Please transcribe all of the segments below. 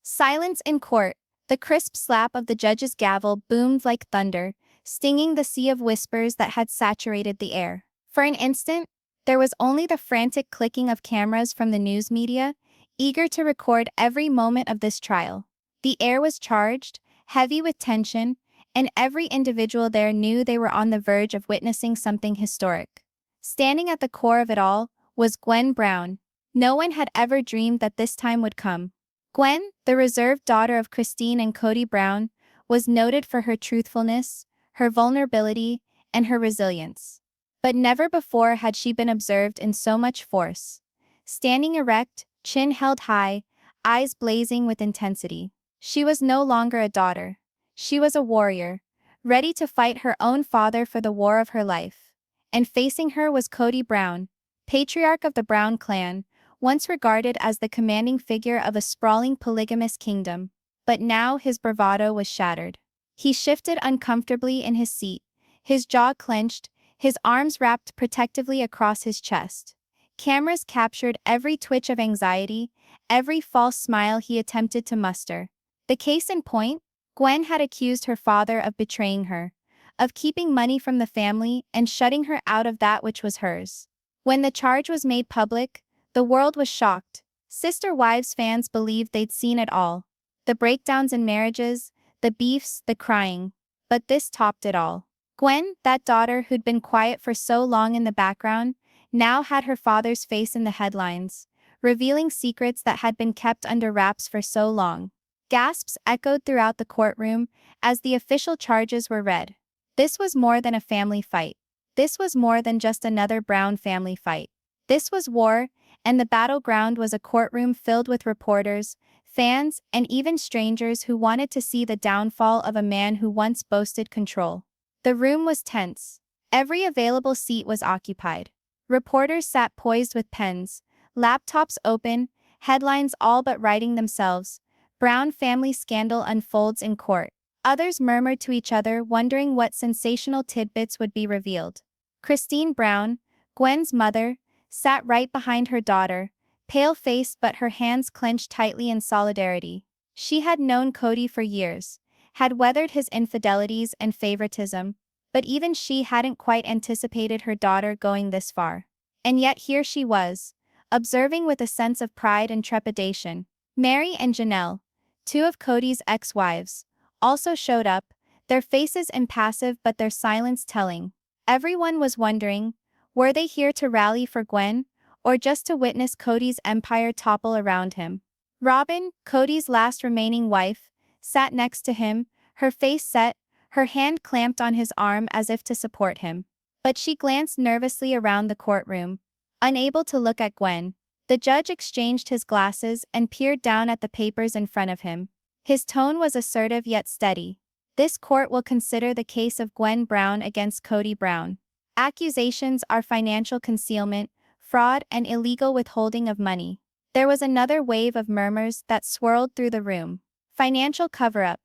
Silence in court. The crisp slap of the judge's gavel boomed like thunder, stinging the sea of whispers that had saturated the air. For an instant, there was only the frantic clicking of cameras from the news media, eager to record every moment of this trial. The air was charged, heavy with tension, and every individual there knew they were on the verge of witnessing something historic. Standing at the core of it all was Gwen Brown. No one had ever dreamed that this time would come. Gwen, the reserved daughter of Christine and Kody Brown, was noted for her truthfulness, her vulnerability, and her resilience. But never before had she been observed in so much force. Standing erect, chin held high, eyes blazing with intensity. She was no longer a daughter. She was a warrior, ready to fight her own father for the war of her life. And facing her was Kody Brown, patriarch of the Brown clan, once regarded as the commanding figure of a sprawling polygamous kingdom. But now his bravado was shattered. He shifted uncomfortably in his seat, his jaw clenched, his arms wrapped protectively across his chest. Cameras captured every twitch of anxiety, every false smile he attempted to muster. The case in point, Gwen had accused her father of betraying her, of keeping money from the family and shutting her out of that which was hers. When the charge was made public, the world was shocked. Sister Wives fans believed they'd seen it all. The breakdowns in marriages, the beefs, the crying. But this topped it all. Gwen, that daughter who'd been quiet for so long in the background, now had her father's face in the headlines, revealing secrets that had been kept under wraps for so long. Gasps echoed throughout the courtroom as the official charges were read. This was more than a family fight. This was more than just another Brown family fight. This was war, and the battleground was a courtroom filled with reporters, fans, and even strangers who wanted to see the downfall of a man who once boasted control. The room was tense. Every available seat was occupied. Reporters sat poised with pens, laptops open, headlines all but writing themselves. Brown family scandal unfolds in court. Others murmured to each other, wondering what sensational tidbits would be revealed. Christine Brown, Gwen's mother, sat right behind her daughter, pale-faced but her hands clenched tightly in solidarity. She had known Kody for years, had weathered his infidelities and favoritism, but even she hadn't quite anticipated her daughter going this far. And yet here she was, observing with a sense of pride and trepidation. Mary and Janelle, two of Kody's ex-wives, also showed up, their faces impassive but their silence telling. Everyone was wondering, were they here to rally for Gwen, or just to witness Kody's empire topple around him? Robin, Kody's last remaining wife, sat next to him, her face set, her hand clamped on his arm as if to support him. But she glanced nervously around the courtroom, unable to look at Gwen. The judge exchanged his glasses and peered down at the papers in front of him. His tone was assertive yet steady. This court will consider the case of Gwen Brown against Kody Brown. Accusations are financial concealment, fraud, and illegal withholding of money. There was another wave of murmurs that swirled through the room. Financial cover-up.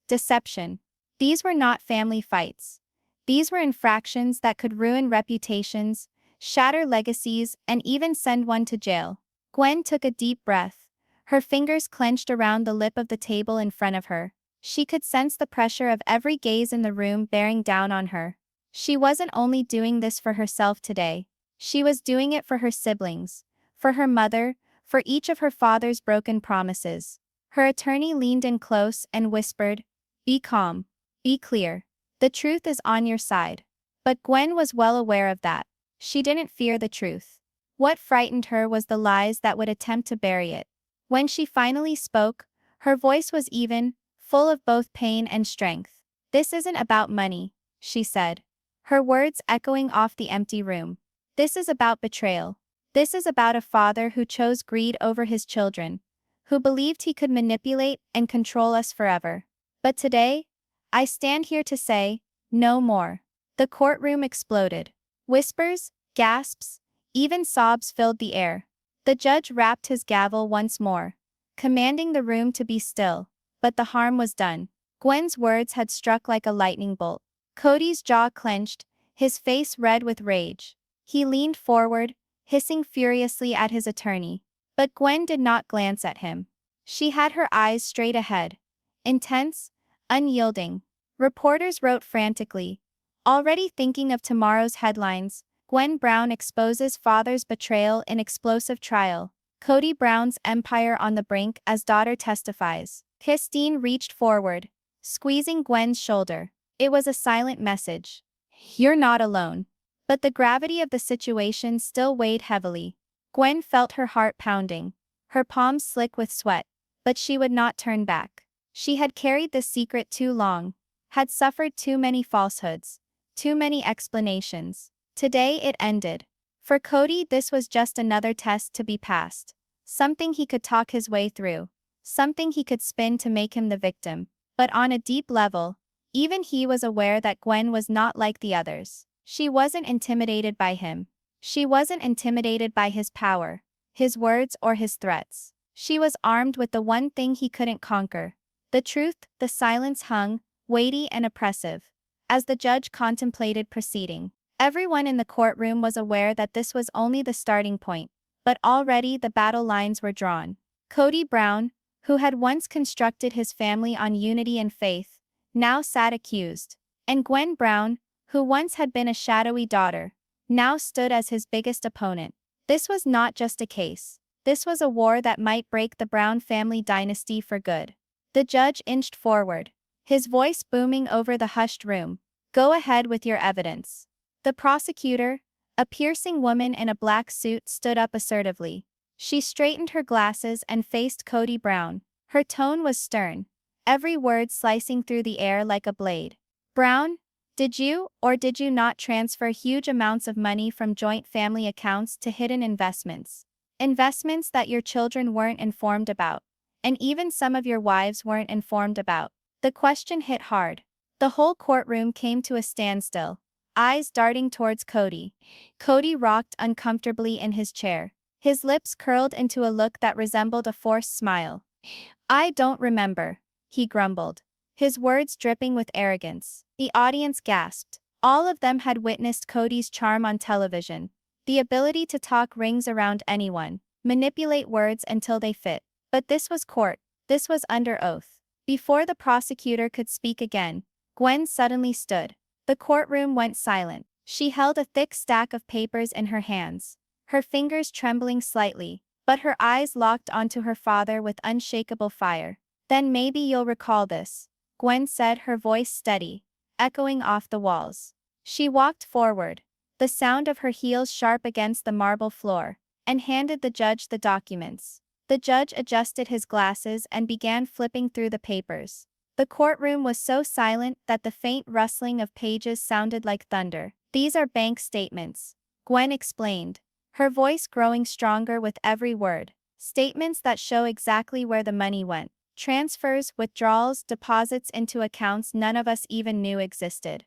Deception. These were not family fights. These were infractions that could ruin reputations, shatter legacies, and even send one to jail. Gwen took a deep breath. Her fingers clenched around the lip of the table in front of her. She could sense the pressure of every gaze in the room bearing down on her. She wasn't only doing this for herself today. She was doing it for her siblings, for her mother, for each of her father's broken promises. Her attorney leaned in close and whispered, "Be calm. Be clear. The truth is on your side." But Gwen was well aware of that. She didn't fear the truth. What frightened her was the lies that would attempt to bury it. When she finally spoke, her voice was even, full of both pain and strength. "This isn't about money," she said, her words echoing off the empty room. "This is about betrayal. This is about a father who chose greed over his children, who believed he could manipulate and control us forever. But today, I stand here to say, no more." The courtroom exploded. Whispers, gasps, even sobs filled the air. The judge rapped his gavel once more, commanding the room to be still, but the harm was done. Gwen's words had struck like a lightning bolt. Kody's jaw clenched, his face red with rage. He leaned forward, hissing furiously at his attorney. But Gwen did not glance at him. She had her eyes straight ahead. Intense, unyielding. Reporters wrote frantically. Already thinking of tomorrow's headlines, Gwen Brown exposes father's betrayal in explosive trial. Kody Brown's empire on the brink as daughter testifies. Christine reached forward, squeezing Gwen's shoulder. It was a silent message. You're not alone. But the gravity of the situation still weighed heavily. Gwen felt her heart pounding, her palms slick with sweat, but she would not turn back. She had carried this secret too long, had suffered too many falsehoods, too many explanations. Today it ended. For Kody, this was just another test to be passed. Something he could talk his way through. Something he could spin to make him the victim. But on a deep level, even he was aware that Gwen was not like the others. She wasn't intimidated by him. She wasn't intimidated by his power, his words or his threats. She was armed with the one thing he couldn't conquer. The truth. The silence hung, weighty and oppressive, as the judge contemplated proceeding. Everyone in the courtroom was aware that this was only the starting point, but already the battle lines were drawn. Kody Brown, who had once constructed his family on unity and faith, now sat accused. And Gwen Brown, who once had been a shadowy daughter, now stood as his biggest opponent. This was not just a case. This was a war that might break the Brown family dynasty for good. The judge inched forward, his voice booming over the hushed room. Go ahead with your evidence. The prosecutor, a piercing woman in a black suit, stood up assertively. She straightened her glasses and faced Kody Brown. Her tone was stern, every word slicing through the air like a blade. Brown, did you or did you not transfer huge amounts of money from joint family accounts to hidden investments? Investments that your children weren't informed about, and even some of your wives weren't informed about. The question hit hard. The whole courtroom came to a standstill, eyes darting towards Kody. Kody rocked uncomfortably in his chair, his lips curled into a look that resembled a forced smile. I don't remember, he grumbled, his words dripping with arrogance. The audience gasped. All of them had witnessed Kody's charm on television, the ability to talk rings around anyone, manipulate words until they fit. But this was court, this was under oath. Before the prosecutor could speak again, Gwen suddenly stood. The courtroom went silent. She held a thick stack of papers in her hands, her fingers trembling slightly, but her eyes locked onto her father with unshakable fire. Then maybe you'll recall this, Gwen said, her voice steady, echoing off the walls. She walked forward, the sound of her heels sharp against the marble floor, and handed the judge the documents. The judge adjusted his glasses and began flipping through the papers. The courtroom was so silent that the faint rustling of pages sounded like thunder. These are bank statements, Gwen explained, her voice growing stronger with every word. Statements that show exactly where the money went. Transfers, withdrawals, deposits into accounts none of us even knew existed.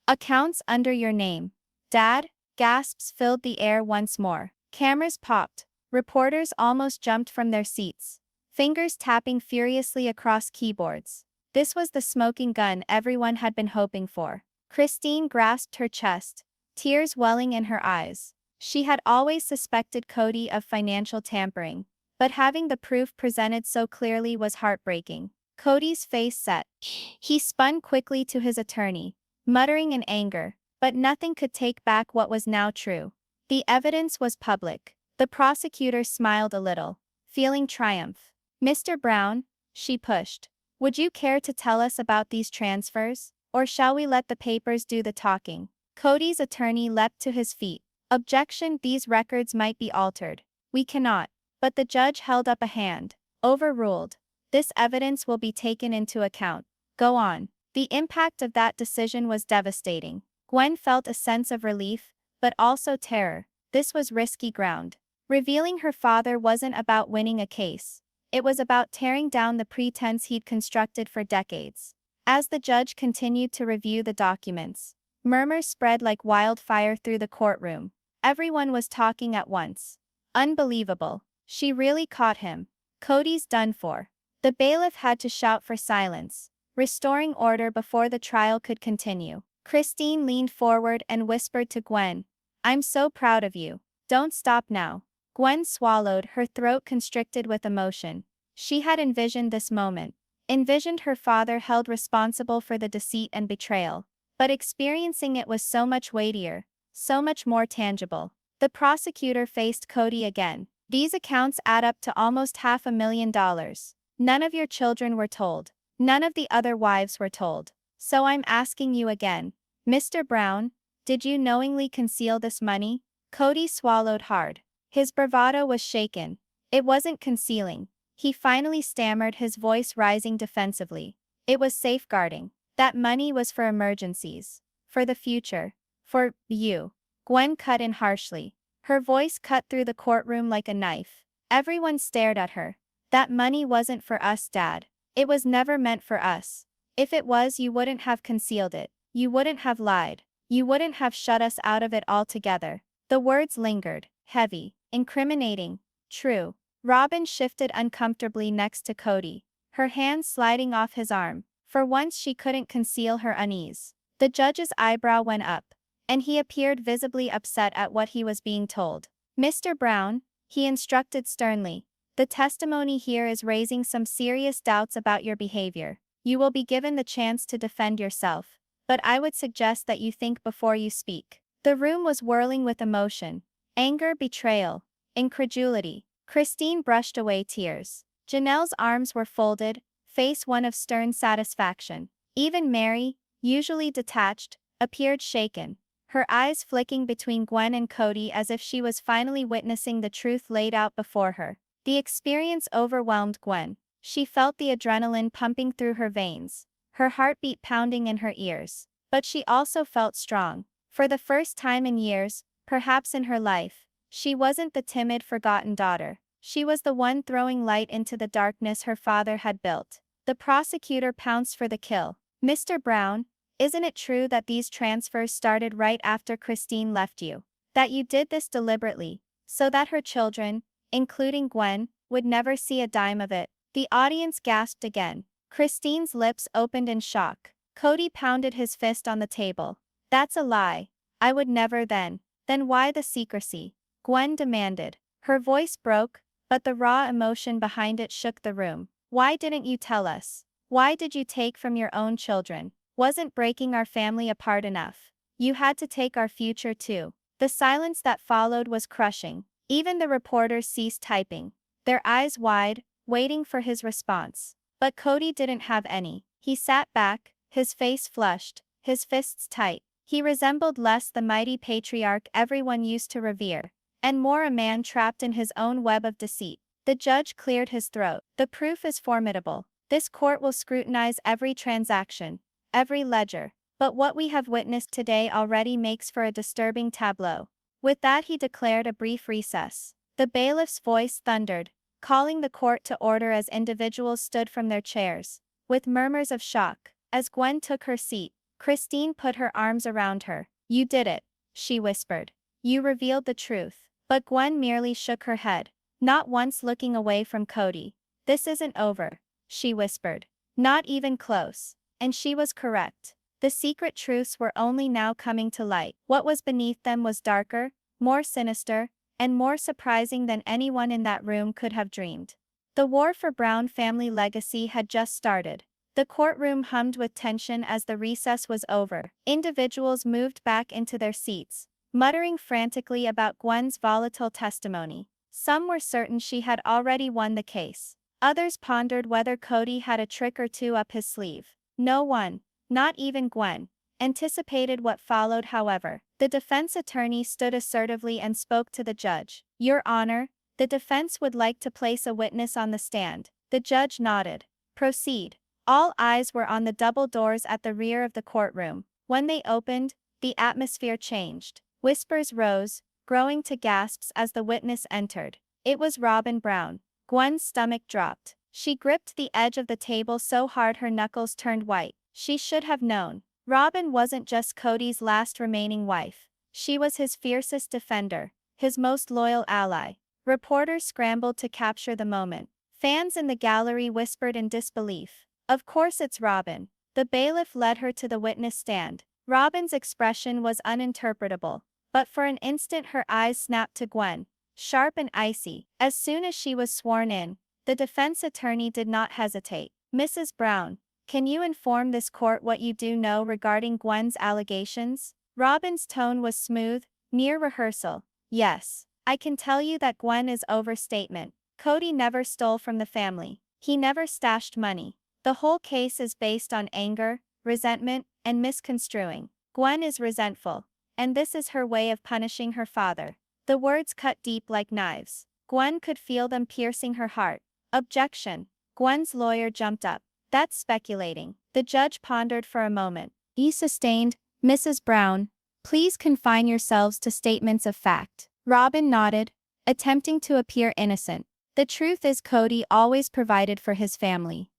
Accounts under your name. Dad? Gasps filled the air once more. Cameras popped. Reporters almost jumped from their seats, fingers tapping furiously across keyboards. This was the smoking gun everyone had been hoping for. Christine grasped her chest, tears welling in her eyes. She had always suspected Kody of financial tampering, but having the proof presented so clearly was heartbreaking. Kody's face set. He spun quickly to his attorney, muttering in anger, but nothing could take back what was now true. The evidence was public. The prosecutor smiled a little, feeling triumph. Mr. Brown, she pushed, would you care to tell us about these transfers, or shall we let the papers do the talking? Kody's attorney leapt to his feet. Objection, these records might be altered. We cannot. But the judge held up a hand. Overruled. This evidence will be taken into account. Go on. The impact of that decision was devastating. Gwen felt a sense of relief, but also terror. This was risky ground. Revealing her father wasn't about winning a case. It was about tearing down the pretense he'd constructed for decades. As the judge continued to review the documents, murmurs spread like wildfire through the courtroom. Everyone was talking at once. Unbelievable. She really caught him. Kody's done for. The bailiff had to shout for silence, restoring order before the trial could continue. Christine leaned forward and whispered to Gwen, I'm so proud of you. Don't stop now. Gwen swallowed, her throat constricted with emotion. She had envisioned this moment, envisioned her father held responsible for the deceit and betrayal. But experiencing it was so much weightier, so much more tangible. The prosecutor faced Kody again. These accounts add up to almost $500,000. None of your children were told. None of the other wives were told. So I'm asking you again, Mr. Brown, did you knowingly conceal this money? Kody swallowed hard. His bravado was shaken. It wasn't concealing. He finally stammered, his voice rising defensively. It was safeguarding. That money was for emergencies. For the future. For you. Gwen cut in harshly. Her voice cut through the courtroom like a knife. Everyone stared at her. That money wasn't for us, Dad. It was never meant for us. If it was, you wouldn't have concealed it. You wouldn't have lied. You wouldn't have shut us out of it altogether. The words lingered, heavy, incriminating, true. Robin shifted uncomfortably next to Kody, her hand sliding off his arm. For once she couldn't conceal her unease. The judge's eyebrow went up, and he appeared visibly upset at what he was being told. Mr. Brown, he instructed sternly, the testimony here is raising some serious doubts about your behavior. You will be given the chance to defend yourself, but I would suggest that you think before you speak. The room was whirling with emotion, anger, betrayal, incredulity. Christine brushed away tears. Janelle's arms were folded, face one of stern satisfaction. Even Mary, usually detached, appeared shaken, her eyes flicking between Gwen and Kody as if she was finally witnessing the truth laid out before her. The experience overwhelmed Gwen. She felt the adrenaline pumping through her veins, her heartbeat pounding in her ears. But she also felt strong. For the first time in years, perhaps in her life, she wasn't the timid, forgotten daughter. She was the one throwing light into the darkness her father had built. The prosecutor pounced for the kill. Mr. Brown, isn't it true that these transfers started right after Christine left you? That you did this deliberately, so that her children, including Gwen, would never see a dime of it? The audience gasped again. Christine's lips opened in shock. Kody pounded his fist on the table. That's a lie. I would never then. Then why the secrecy? Gwen demanded. Her voice broke, but the raw emotion behind it shook the room. Why didn't you tell us? Why did you take from your own children? Wasn't breaking our family apart enough? You had to take our future too. The silence that followed was crushing. Even the reporters ceased typing, their eyes wide, waiting for his response. But Kody didn't have any. He sat back, his face flushed, his fists tight. He resembled less the mighty patriarch everyone used to revere, and more a man trapped in his own web of deceit. The judge cleared his throat. The proof is formidable. This court will scrutinize every transaction, every ledger. But what we have witnessed today already makes for a disturbing tableau. With that he declared a brief recess. The bailiff's voice thundered, calling the court to order as individuals stood from their chairs. With murmurs of shock, as Gwen took her seat, Christine put her arms around her. You did it, she whispered. You revealed the truth. But Gwen merely shook her head, not once looking away from Kody. This isn't over, she whispered. Not even close. And she was correct. The secret truths were only now coming to light. What was beneath them was darker, more sinister, and more surprising than anyone in that room could have dreamed. The war for Brown family legacy had just started. The courtroom hummed with tension as the recess was over. Individuals moved back into their seats, muttering frantically about Gwen's volatile testimony. Some were certain she had already won the case. Others pondered whether Kody had a trick or two up his sleeve. No one, not even Gwen, anticipated what followed. However, the defense attorney stood assertively and spoke to the judge. Your Honor, the defense would like to place a witness on the stand. The judge nodded. Proceed. All eyes were on the double doors at the rear of the courtroom. When they opened, the atmosphere changed. Whispers rose, growing to gasps as the witness entered. It was Robin Brown. Gwen's stomach dropped. She gripped the edge of the table so hard her knuckles turned white. She should have known. Robin wasn't just Kody's last remaining wife. She was his fiercest defender, his most loyal ally. Reporters scrambled to capture the moment. Fans in the gallery whispered in disbelief. Of course it's Robin. The bailiff led her to the witness stand. Robin's expression was uninterpretable, but for an instant her eyes snapped to Gwen, sharp and icy. As soon as she was sworn in, The defense attorney did not hesitate. Mrs. Brown, can you inform this court what you do know regarding Gwen's allegations? Robin's tone was smooth, near rehearsal. Yes, I can tell you that Gwen is overstatement. Kody never stole from the family. He never stashed money. The whole case is based on anger, resentment, and misconstruing. Gwen is resentful, and this is her way of punishing her father. The words cut deep like knives. Gwen could feel them piercing her heart. Objection. Gwen's lawyer jumped up. That's speculating. The judge pondered for a moment. He sustained, Mrs. Brown, please confine yourselves to statements of fact. Robin nodded, attempting to appear innocent. The truth is Kody always provided for his family.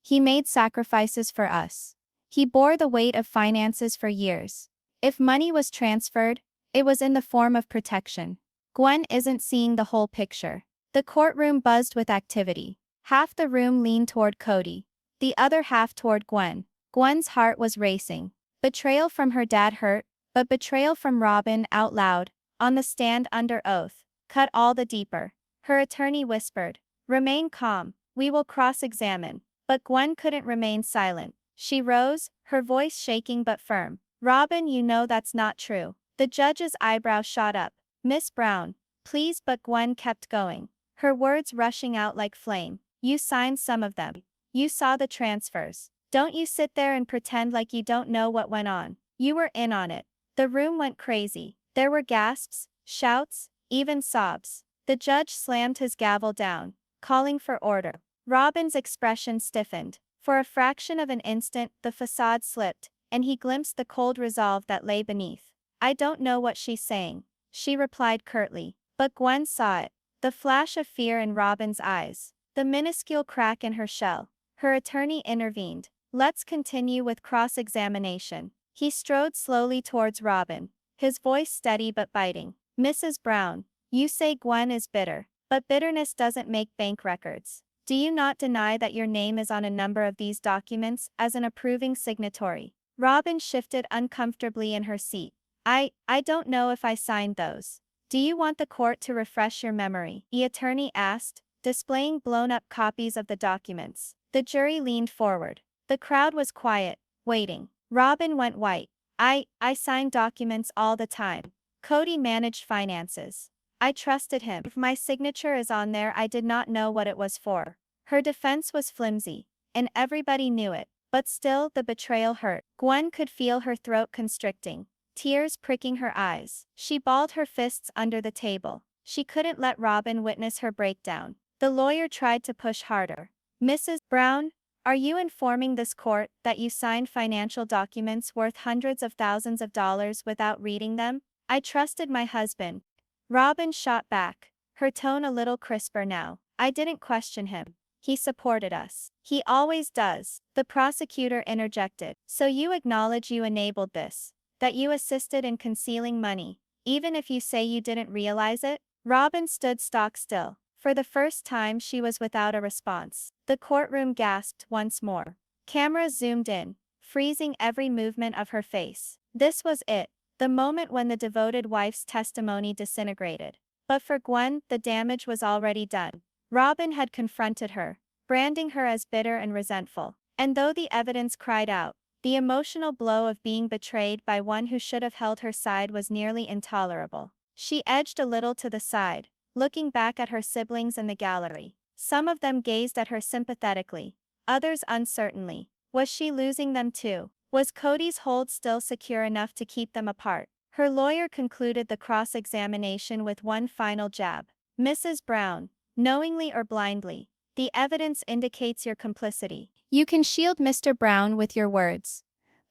He made sacrifices for us. He bore the weight of finances for years. If money was transferred, it was in the form of protection. Gwen isn't seeing the whole picture. The courtroom buzzed with activity. Half the room leaned toward Kody, the other half toward Gwen. Gwen's heart was racing. Betrayal from her dad hurt, but betrayal from Robin out loud, on the stand under oath, cut all the deeper. Her attorney whispered, "Remain calm, we will cross-examine." But Gwen couldn't remain silent. She rose, her voice shaking but firm. "Robin, you know that's not true." The judge's eyebrow shot up. "Miss Brown, please," but Gwen kept going, her words rushing out like flame. "You signed some of them. You saw the transfers. Don't you sit there and pretend like you don't know what went on. You were in on it." The room went crazy. There were gasps, shouts, even sobs. The judge slammed his gavel down, calling for order. Robin's expression stiffened. For a fraction of an instant, the facade slipped, and he glimpsed the cold resolve that lay beneath. "I don't know what she's saying," she replied curtly. But Gwen saw it. The flash of fear in Robin's eyes. The minuscule crack in her shell. Her attorney intervened. "Let's continue with cross-examination." He strode slowly towards Robin, his voice steady but biting. "Mrs. Brown, you say Gwen is bitter, but bitterness doesn't make bank records. Do you not deny that your name is on a number of these documents as an approving signatory?" Robin shifted uncomfortably in her seat. I don't know if I signed those." "Do you want the court to refresh your memory?" the attorney asked, displaying blown-up copies of the documents. The jury leaned forward. The crowd was quiet, waiting. Robin went white. I signed documents all the time. Kody managed finances. I trusted him. If my signature is on there, I did not know what it was for." Her defense was flimsy, and everybody knew it. But still, the betrayal hurt. Gwen could feel her throat constricting, tears pricking her eyes. She balled her fists under the table. She couldn't let Robin witness her breakdown. The lawyer tried to push harder. "Mrs. Brown, are you informing this court that you signed financial documents worth hundreds of thousands of dollars without reading them?" "I trusted my husband." Robin shot back, her tone a little crisper now. "I didn't question him. He supported us. He always does." The prosecutor interjected. "So you acknowledge you enabled this? That you assisted in concealing money, even if you say you didn't realize it?" Robin stood stock still. For the first time she was without a response. The courtroom gasped once more. Cameras zoomed in, freezing every movement of her face. This was it, the moment when the devoted wife's testimony disintegrated. But for Gwen, the damage was already done. Robin had confronted her, branding her as bitter and resentful. And though the evidence cried out, the emotional blow of being betrayed by one who should have held her side was nearly intolerable. She edged a little to the side, looking back at her siblings in the gallery. Some of them gazed at her sympathetically, others uncertainly. Was she losing them too? Was Kody's hold still secure enough to keep them apart? Her lawyer concluded the cross-examination with one final jab. "Mrs. Brown, knowingly or blindly, the evidence indicates your complicity. You can shield Mr. Brown with your words.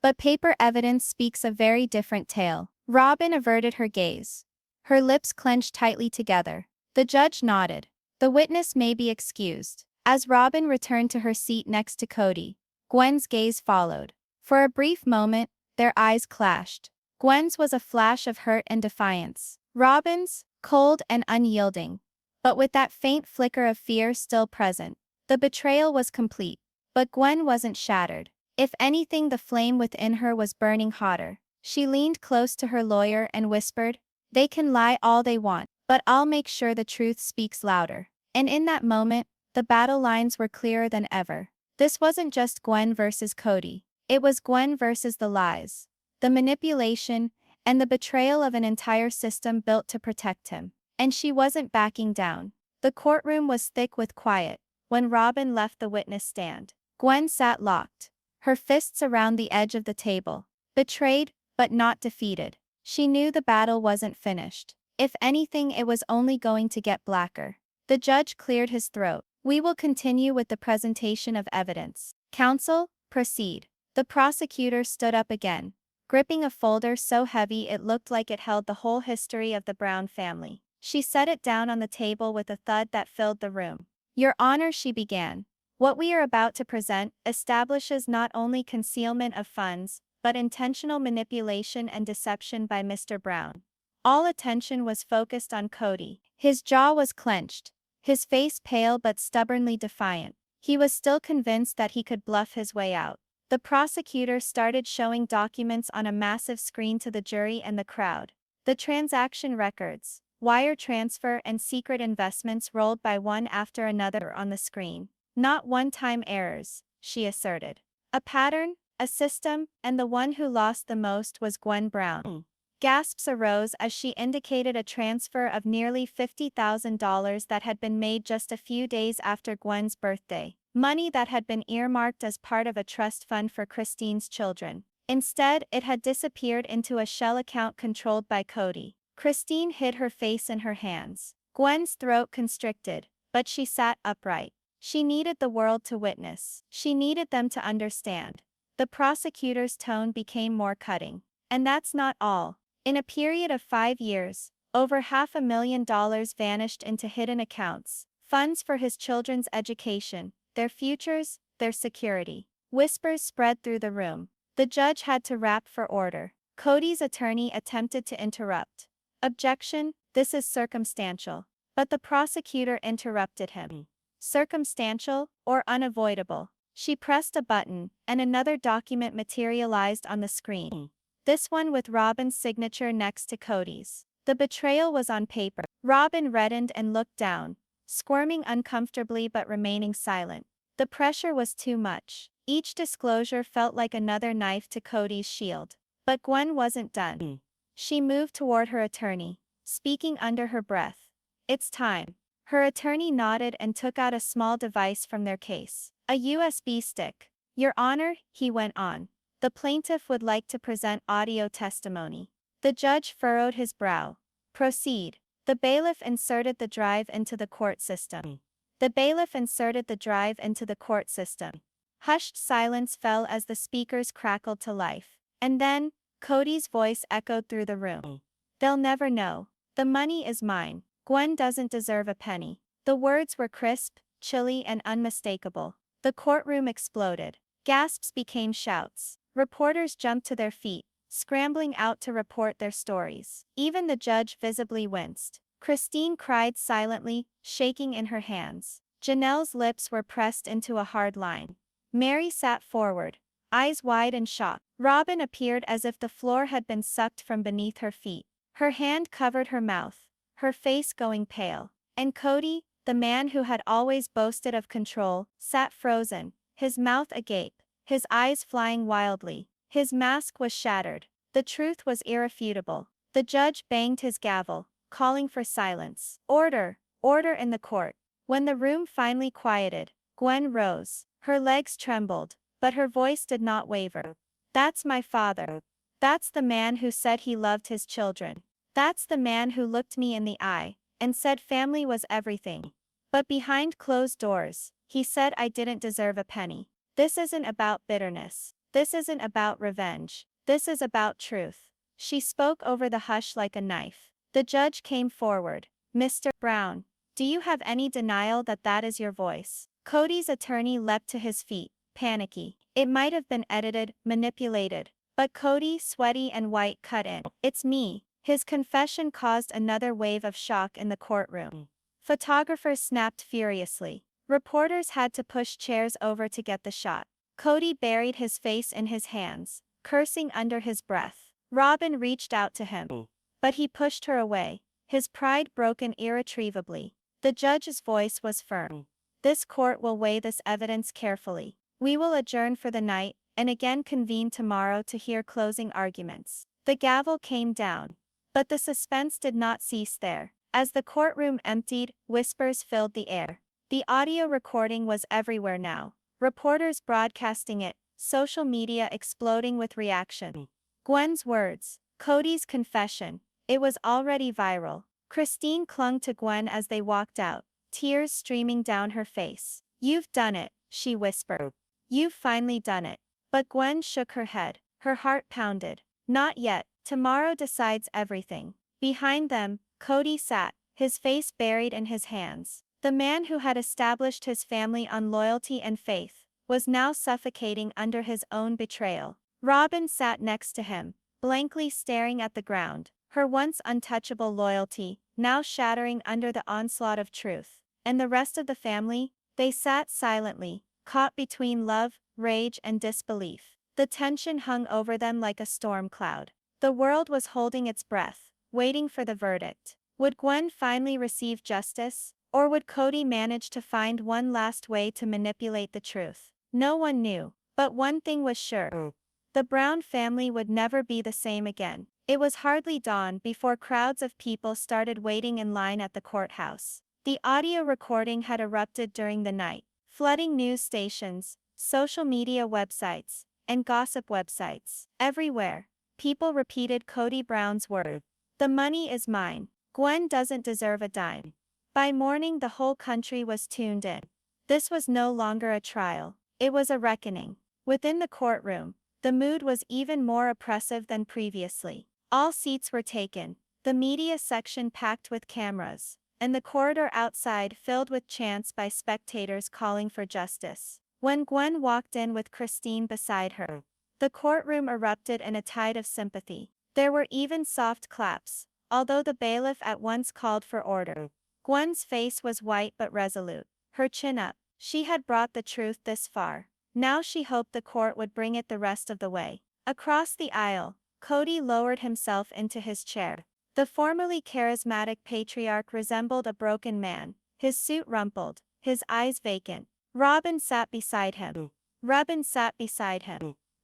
But paper evidence speaks a very different tale." Robin averted her gaze. Her lips clenched tightly together. The judge nodded. "The witness may be excused." As Robin returned to her seat next to Kody, Gwen's gaze followed. For a brief moment, their eyes clashed. Gwen's was a flash of hurt and defiance. Robin's, cold and unyielding, but with that faint flicker of fear still present. The betrayal was complete, but Gwen wasn't shattered. If anything, the flame within her was burning hotter. She leaned close to her lawyer and whispered, "They can lie all they want, but I'll make sure the truth speaks louder." And in that moment, the battle lines were clearer than ever. This wasn't just Gwen versus Kody. It was Gwen versus the lies, the manipulation, and the betrayal of an entire system built to protect him. And she wasn't backing down. The courtroom was thick with quiet. When Robin left the witness stand, Gwen sat locked, her fists around the edge of the table. Betrayed, but not defeated. She knew the battle wasn't finished. If anything, it was only going to get blacker. The judge cleared his throat. We will continue with the presentation of evidence. Counsel, proceed. The prosecutor stood up again, gripping a folder so heavy it looked like it held the whole history of the Brown family. She set it down on the table with a thud that filled the room. Your Honor, she began. What we are about to present establishes not only concealment of funds, but intentional manipulation and deception by Mr. Brown. All attention was focused on Kody. His jaw was clenched, his face pale but stubbornly defiant. He was still convinced that he could bluff his way out. The prosecutor started showing documents on a massive screen to the jury and the crowd. The transaction records, wire transfer and secret investments rolled by one after another on the screen. Not one-time errors, she asserted. A pattern, a system, and the one who lost the most was Gwen Brown. Gasps arose as she indicated a transfer of nearly $50,000 that had been made just a few days after Gwen's birthday. Money that had been earmarked as part of a trust fund for Christine's children. Instead, it had disappeared into a shell account controlled by Kody. Christine hid her face in her hands. Gwen's throat constricted, but she sat upright. She needed the world to witness. She needed them to understand. The prosecutor's tone became more cutting. And that's not all. In a period of 5 years, over $500,000 vanished into hidden accounts, funds for his children's education, their futures, their security. Whispers spread through the room. The judge had to rap for order. Kody's attorney attempted to interrupt. Objection, this is circumstantial. But the prosecutor interrupted him. Circumstantial, or unavoidable. She pressed a button, and another document materialized on the screen. This one with Robin's signature next to Kody's. The betrayal was on paper. Robin reddened and looked down, squirming uncomfortably but remaining silent. The pressure was too much. Each disclosure felt like another knife to Kody's shield. But Gwen wasn't done. She moved toward her attorney, speaking under her breath. It's time. Her attorney nodded and took out a small device from their case. A USB stick. Your Honor, he went on. The plaintiff would like to present audio testimony. The judge furrowed his brow. Proceed. The bailiff inserted the drive into the court system. The bailiff inserted the drive into the court system. Hushed silence fell as the speakers crackled to life. And then, Kody's voice echoed through the room. They'll never know. The money is mine. Gwen doesn't deserve a penny. The words were crisp, chilly, and unmistakable. The courtroom exploded. Gasps became shouts. Reporters jumped to their feet, scrambling out to report their stories. Even the judge visibly winced. Christine cried silently, shaking in her hands. Janelle's lips were pressed into a hard line. Mary sat forward, eyes wide in shock. Robin appeared as if the floor had been sucked from beneath her feet. Her hand covered her mouth, her face going pale. And Kody, the man who had always boasted of control, sat frozen, his mouth agape, his eyes flying wildly. His mask was shattered. The truth was irrefutable. The judge banged his gavel, calling for silence. Order! Order in the court. When the room finally quieted, Gwen rose. Her legs trembled, but her voice did not waver. That's my father. That's the man who said he loved his children. That's the man who looked me in the eye and said family was everything. But behind closed doors, he said I didn't deserve a penny. This isn't about bitterness. This isn't about revenge. This is about truth. She spoke over the hush like a knife. The judge came forward. Mr. Brown, do you have any denial that that is your voice? Kody's attorney leapt to his feet, panicky. It might have been edited, manipulated. But Kody, sweaty and white, cut in. It's me. His confession caused another wave of shock in the courtroom. Photographers snapped furiously. Reporters had to push chairs over to get the shot. Kody buried his face in his hands, cursing under his breath. Robin reached out to him, but he pushed her away, his pride broken irretrievably. The judge's voice was firm. This court will weigh this evidence carefully. We will adjourn for the night, and again convene tomorrow to hear closing arguments. The gavel came down. But the suspense did not cease there. As the courtroom emptied, whispers filled the air. The audio recording was everywhere now. Reporters broadcasting it, social media exploding with reaction. Gwen's words, Kody's confession, it was already viral. Christine clung to Gwen as they walked out, tears streaming down her face. "You've done it," she whispered. "You've finally done it." But Gwen shook her head. Her heart pounded. "Not yet. Tomorrow decides everything." Behind them, Kody sat, his face buried in his hands. The man who had established his family on loyalty and faith was now suffocating under his own betrayal. Robin sat next to him, blankly staring at the ground, her once untouchable loyalty now shattering under the onslaught of truth. And the rest of the family, they sat silently, caught between love, rage, and disbelief. The tension hung over them like a storm cloud. The world was holding its breath, waiting for the verdict. Would Gwen finally receive justice, or would Kody manage to find one last way to manipulate the truth? No one knew, but one thing was sure. The Brown family would never be the same again. It was hardly dawn before crowds of people started waiting in line at the courthouse. The audio recording had erupted during the night, flooding news stations, social media websites, and gossip websites. Everywhere, people repeated Kody Brown's word. "The money is mine. Gwen doesn't deserve a dime." By morning the whole country was tuned in. This was no longer a trial, it was a reckoning. Within the courtroom, the mood was even more oppressive than previously. All seats were taken, the media section packed with cameras, and the corridor outside filled with chants by spectators calling for justice. When Gwen walked in with Christine beside her, the courtroom erupted in a tide of sympathy. There were even soft claps, although the bailiff at once called for order. Gwen's face was white but resolute, her chin up. She had brought the truth this far. Now she hoped the court would bring it the rest of the way. Across the aisle, Kody lowered himself into his chair. The formerly charismatic patriarch resembled a broken man, his suit rumpled, his eyes vacant. Robin sat beside him.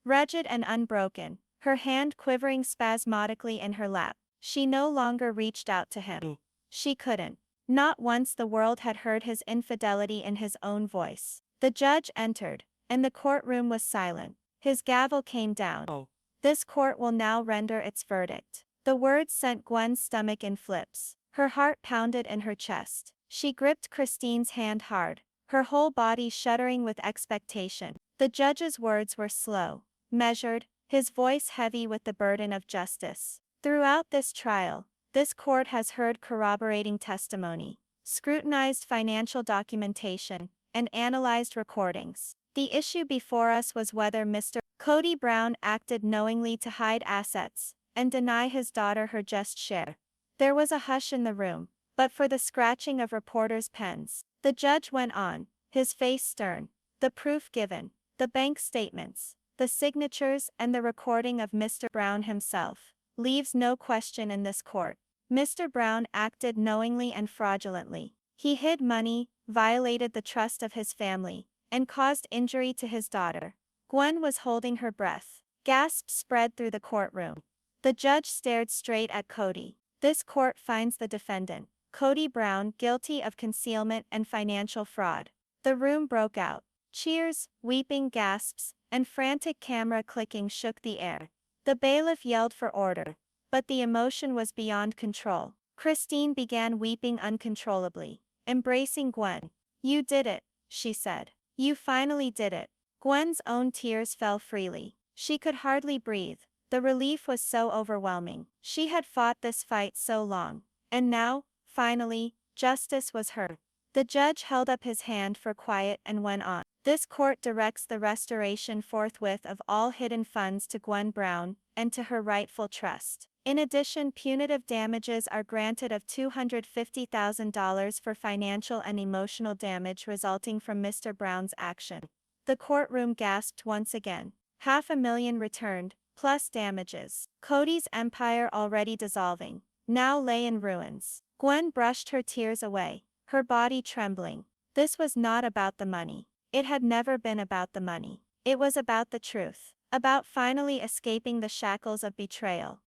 Rigid and unbroken, her hand quivering spasmodically in her lap. She no longer reached out to him. She couldn't. Not once the world had heard his infidelity in his own voice. The judge entered, and the courtroom was silent. His gavel came down. This court will now render its verdict. The words sent Gwen's stomach in flips. Her heart pounded in her chest. She gripped Christine's hand hard, her whole body shuddering with expectation. The judge's words were slow, measured, his voice heavy with the burden of justice. Throughout this trial, this court has heard corroborating testimony, scrutinized financial documentation, and analyzed recordings. The issue before us was whether Mr. Kody Brown acted knowingly to hide assets and deny his daughter her just share. There was a hush in the room, but for the scratching of reporters' pens. The judge went on, his face stern. "The proof given, the bank statements, the signatures, and the recording of Mr. Brown himself leaves no question in this court. Mr. Brown acted knowingly and fraudulently. He hid money, violated the trust of his family, and caused injury to his daughter." Gwen was holding her breath. Gasps spread through the courtroom. The judge stared straight at Kody. "This court finds the defendant, Kody Brown, guilty of concealment and financial fraud." The room broke out. Cheers, weeping gasps, and frantic camera clicking shook the air. The bailiff yelled for order, but the emotion was beyond control. Christine began weeping uncontrollably, embracing Gwen. "You did it," she said. "You finally did it." Gwen's own tears fell freely. She could hardly breathe. The relief was so overwhelming. She had fought this fight so long, and now, finally, justice was hers. The judge held up his hand for quiet and went on. "This court directs the restoration forthwith of all hidden funds to Gwen Brown and to her rightful trust. In addition, punitive damages are granted of $250,000 for financial and emotional damage resulting from Mr. Brown's action." The courtroom gasped once again. $500,000 returned, plus damages. Kody's empire, already dissolving, now lay in ruins. Gwen brushed her tears away, her body trembling. This was not about the money. It had never been about the money. It was about the truth. About finally escaping the shackles of betrayal.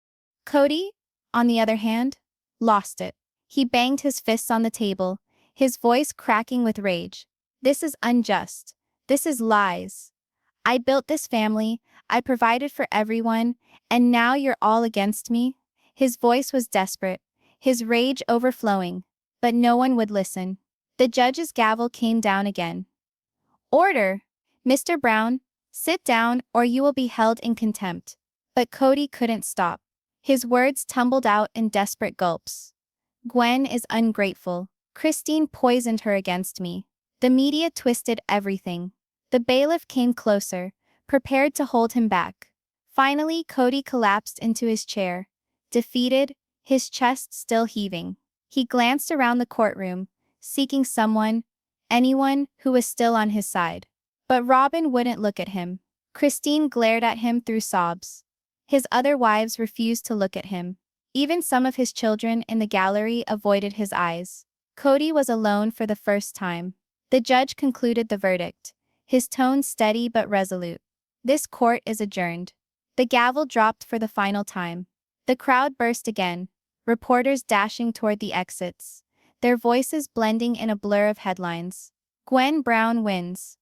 Kody, on the other hand, lost it. He banged his fists on the table, his voice cracking with rage. This is unjust. This is lies. I built this family, I provided for everyone, and now you're all against me? His voice was desperate, his rage overflowing, but no one would listen. The judge's gavel came down again. Order! Mr. Brown, sit down or you will be held in contempt. But Kody couldn't stop. His words tumbled out in desperate gulps. Gwen is ungrateful. Christine poisoned her against me. The media twisted everything. The bailiff came closer, prepared to hold him back. Finally, Kody collapsed into his chair, defeated, his chest still heaving. He glanced around the courtroom, seeking someone, anyone who was still on his side. But Robin wouldn't look at him. Christine glared at him through sobs. His other wives refused to look at him. Even some of his children in the gallery avoided his eyes. Kody was alone for the first time. The judge concluded the verdict, his tone steady but resolute. This court is adjourned. The gavel dropped for the final time. The crowd burst again, reporters dashing toward the exits, their voices blending in a blur of headlines. Gwen Brown wins.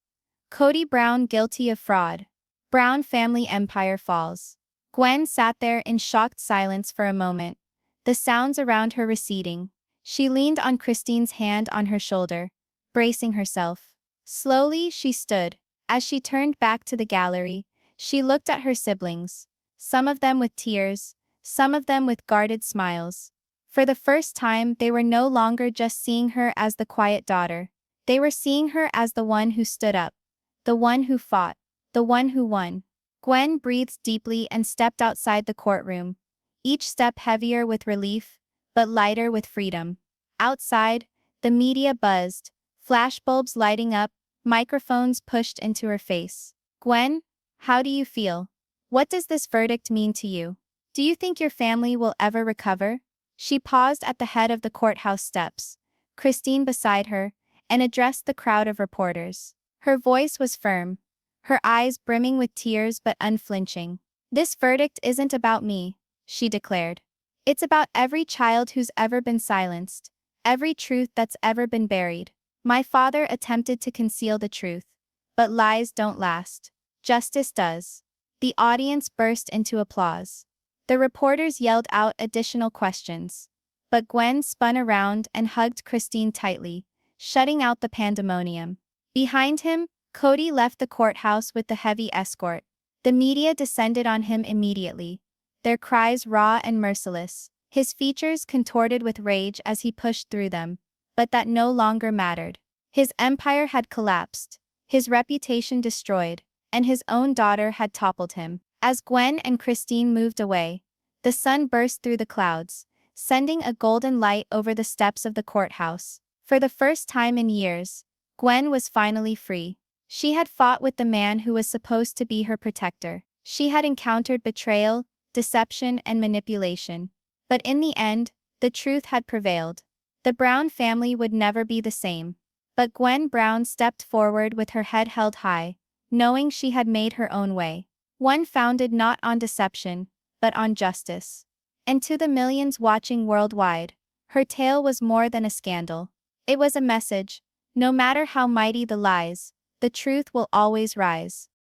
Kody Brown guilty of fraud. Brown family empire falls. Gwen sat there in shocked silence for a moment, the sounds around her receding. She leaned on Christine's hand on her shoulder, bracing herself. Slowly she stood. As she turned back to the gallery, she looked at her siblings, some of them with tears, some of them with guarded smiles. For the first time, they were no longer just seeing her as the quiet daughter. They were seeing her as the one who stood up, the one who fought, the one who won. Gwen breathed deeply and stepped outside the courtroom, each step heavier with relief, but lighter with freedom. Outside, the media buzzed, flashbulbs lighting up, microphones pushed into her face. Gwen, how do you feel? What does this verdict mean to you? Do you think your family will ever recover? She paused at the head of the courthouse steps, Christine beside her, and addressed the crowd of reporters. Her voice was firm, her eyes brimming with tears but unflinching. This verdict isn't about me, she declared. It's about every child who's ever been silenced, every truth that's ever been buried. My father attempted to conceal the truth, but lies don't last. Justice does. The audience burst into applause. The reporters yelled out additional questions. But Gwen spun around and hugged Christine tightly, shutting out the pandemonium. Behind him, Kody left the courthouse with the heavy escort. The media descended on him immediately, their cries raw and merciless, his features contorted with rage as he pushed through them. But that no longer mattered. His empire had collapsed, his reputation destroyed, and his own daughter had toppled him. As Gwen and Christine moved away, the sun burst through the clouds, sending a golden light over the steps of the courthouse. For the first time in years, Gwen was finally free. She had fought with the man who was supposed to be her protector. She had encountered betrayal, deception, and manipulation. But in the end, the truth had prevailed. The Brown family would never be the same. But Gwen Brown stepped forward with her head held high, knowing she had made her own way. One founded not on deception, but on justice. And to the millions watching worldwide, her tale was more than a scandal. It was a message. No matter how mighty the lies, the truth will always rise.